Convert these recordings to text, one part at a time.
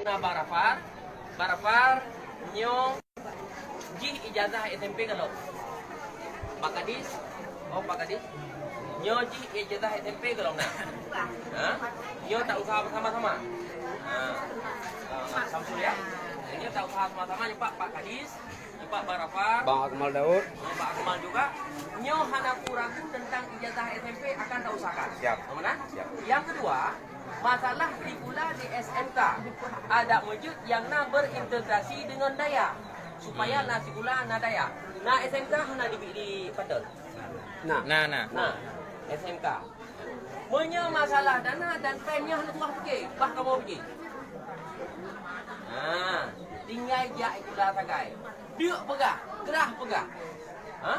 kena barafar. Barafar nyo ji ijazah SMP kalau. Pak Kadis. Oh Pak Kadis. Nyo ji ijazah SMP kalau nak. Ha? Nyo tak usaha bersama-sama. Samsul ya. Nyo tak usaha sama-sama nyepak Pak Kadis, nyepak Barafar. Bang Akmal Daud. Bang Akmal juga. Nyo hana ragu tentang ijazah SMP akan tak usahakan. Siap. Mana? Siap. Yang kedua, masalah pula di SMK ada wujud yang nak berintegrasi dengan daya supaya nasi gula na daya. Nah SMK hana di Padang. Nah SMK. Punya masalah dana dan pennya hana tuah pergi, bah kamu pergi. Nah, tinggal jak itulah tagai. Dia pegah, gerah pegah. Ha?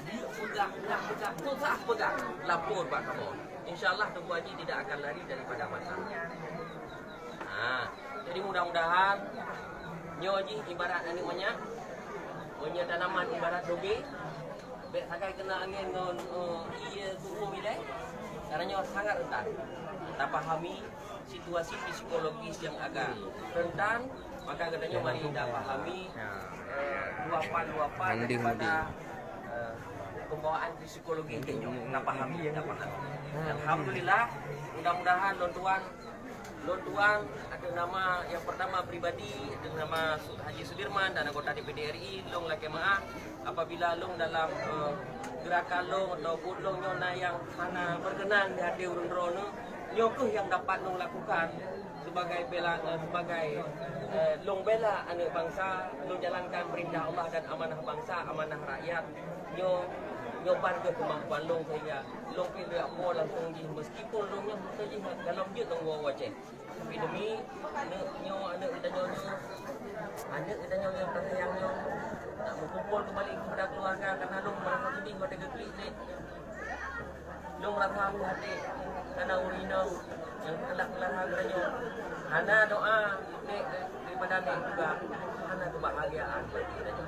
Dia pegah, susah pegah. Lapor pak kamu. InsyaAllah Tengku Haji tidak akan lari daripada masalah. Jadi mudah-mudahan Nyo Haji ibarat anak punya tanaman ibarat doge. Bek sakai kena angin dengan ia kuku milai. Karena Nyo sangat rentan. Tak pahami situasi psikologis yang agak rentan, maka katanya mari kita pahami luapan-luapan daripada pembawaan psikologi itu. Tak pahami. Alhamdulillah, mudah-mudahan Tuan ada nama yang pertama pribadi, ada nama Haji Sudirman dan anggota DPD RI long laki maaf apabila long dalam gerakan long ataupun long nyona yang mana berkenan di hati urun-urun nyokuh yang dapat long lakukan sebagai long bela anak bangsa, long jalankan perintah Allah dan amanah bangsa, amanah rakyat. Nyoban ke kemampuan long sehingga long pilih apa langsung di meskipun longnya saja dalam dia tunggu wajah. Tapi demi anak kita yang tersayangnya nak berkumpul kembali kepada keluarga karena long merasa sedih pada keklik ni. Long merasa hati karena urina yang kelak-kelak harganya. Hana doa daripada ni juga hana kebahagiaan bagi kita.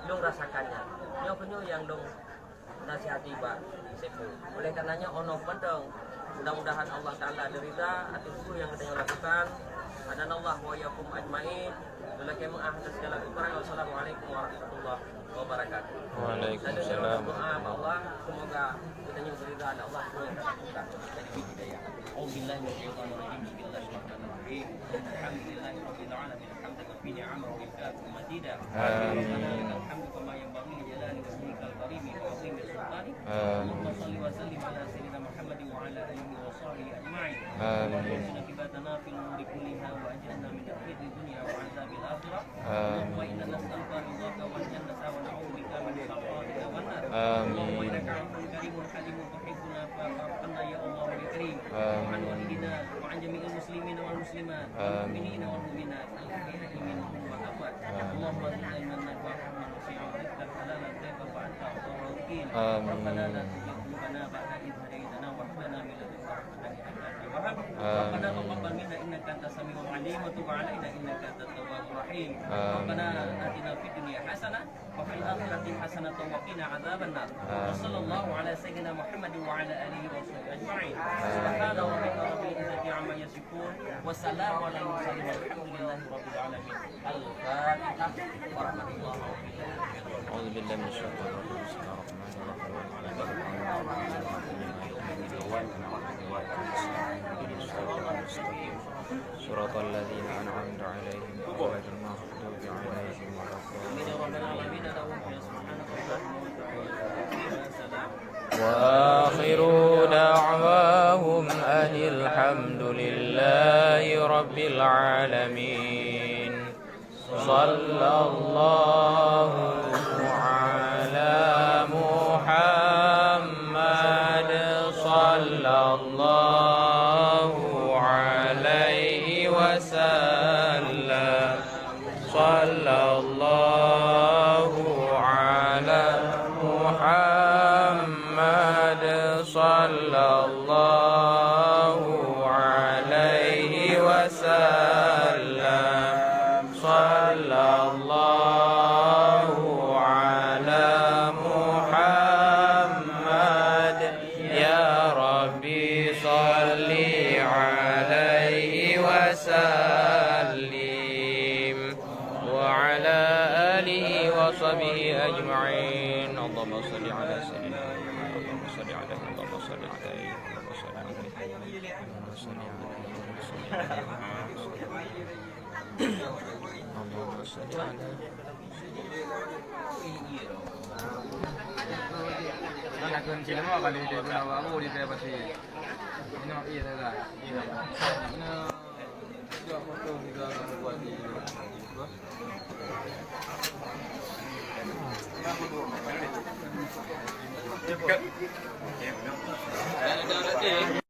Long rasakannya. Nyo yang long nasihati Pak Sefu. Oleh karenanya ono penting mudah-mudahan Allah Ta'ala derita atas yang kita lakukan. Adanallah wa yakum ajmain. Lelaki mengakhir segala kekurangan. Wassalamualaikum warahmatullahi wabarakatuh. Waalaikumsalam. Doa Allah semoga kita derita dan Allah jadi hidayah. Auzubillahi minasyaitonir rajim. Bismillahirrahmanirrahim. Alhamdulillahirabbil alamin. Hamdan fi ni'amahu wa ikram madida. Amin. Alhamdu kama yanbaghi li jalali wajhikal karim wa 'azimi sultani. Allahumma shalli wa sallim ala sayyidina Muhammadin wa ala alihi wa sahbihi ajma'in. Amin. Kibatana fil umuri kulliha wa ajirna min khizyi dunya wa 'adzabil akhirah. Wa inna nas'aluka ridhaka wal jannata wa na'udzu bika min sakhatika wan nar. Allahumma innaka 'afuwwun karimun halimun tuhibbuna fa'afna ya Allah ya karim. An walidina wa an jami'il muslimina wal muslimat wal mu'minina wal mu'minat al-ahya'i minhum wa amwat. Allahumma inna nabiyana wa shi'a'aka halalan tayyiban wa anta ar-rahiim. Rabbana la tuzigh qulubana ba'da idh hadaytana wa hab lana min ladunka rahmatan innaka antal wahhab. Rabbana taqabbal minna innaka antas samiul 'alim wa tub 'alaina innaka antat tawwabur rahim. Rabbana atina fid dunya hasanah wa fil akhirati hasanah wa qina 'adzaban nar. Wa sallallahu ala sayyidina Muhammadin wa ala alihi wa sahbihi ajma'in. Subhana rabbika rabbil izzati 'amma yasifun wa salamun 'alal mursalin walhamdulillahi rabbil alamin. Al-Fatihah warahmatullahi wabarakatuh. A'udzu billahi minasyaitonir rajim. Shiratal ladzina an'amta 'alaihim ghairil maghdubi 'alaihim waladdallin. Wa akhiru da'wahum anil hamdulillahi rabbil alamin. Sallallahu ala Muhammad sallallahu alaihi wasallam. Sallallahu ala Muhammad sallallahu alaihi wasallam. Sallallahu ala Muhammad. Ya Rabbi salli alaihi wasallam. الضالين وعلى آله وصحبه أجمعين. اللهم صل على سيدنا محمد. اللهم صل على اللهم صل على اللهم صل على اللهم صل على اللهم صل على nak kunci lama kali dia guna baru dia saya pasti. Ini iya saja. Iya. Ini dia foto juga buat di. Dah.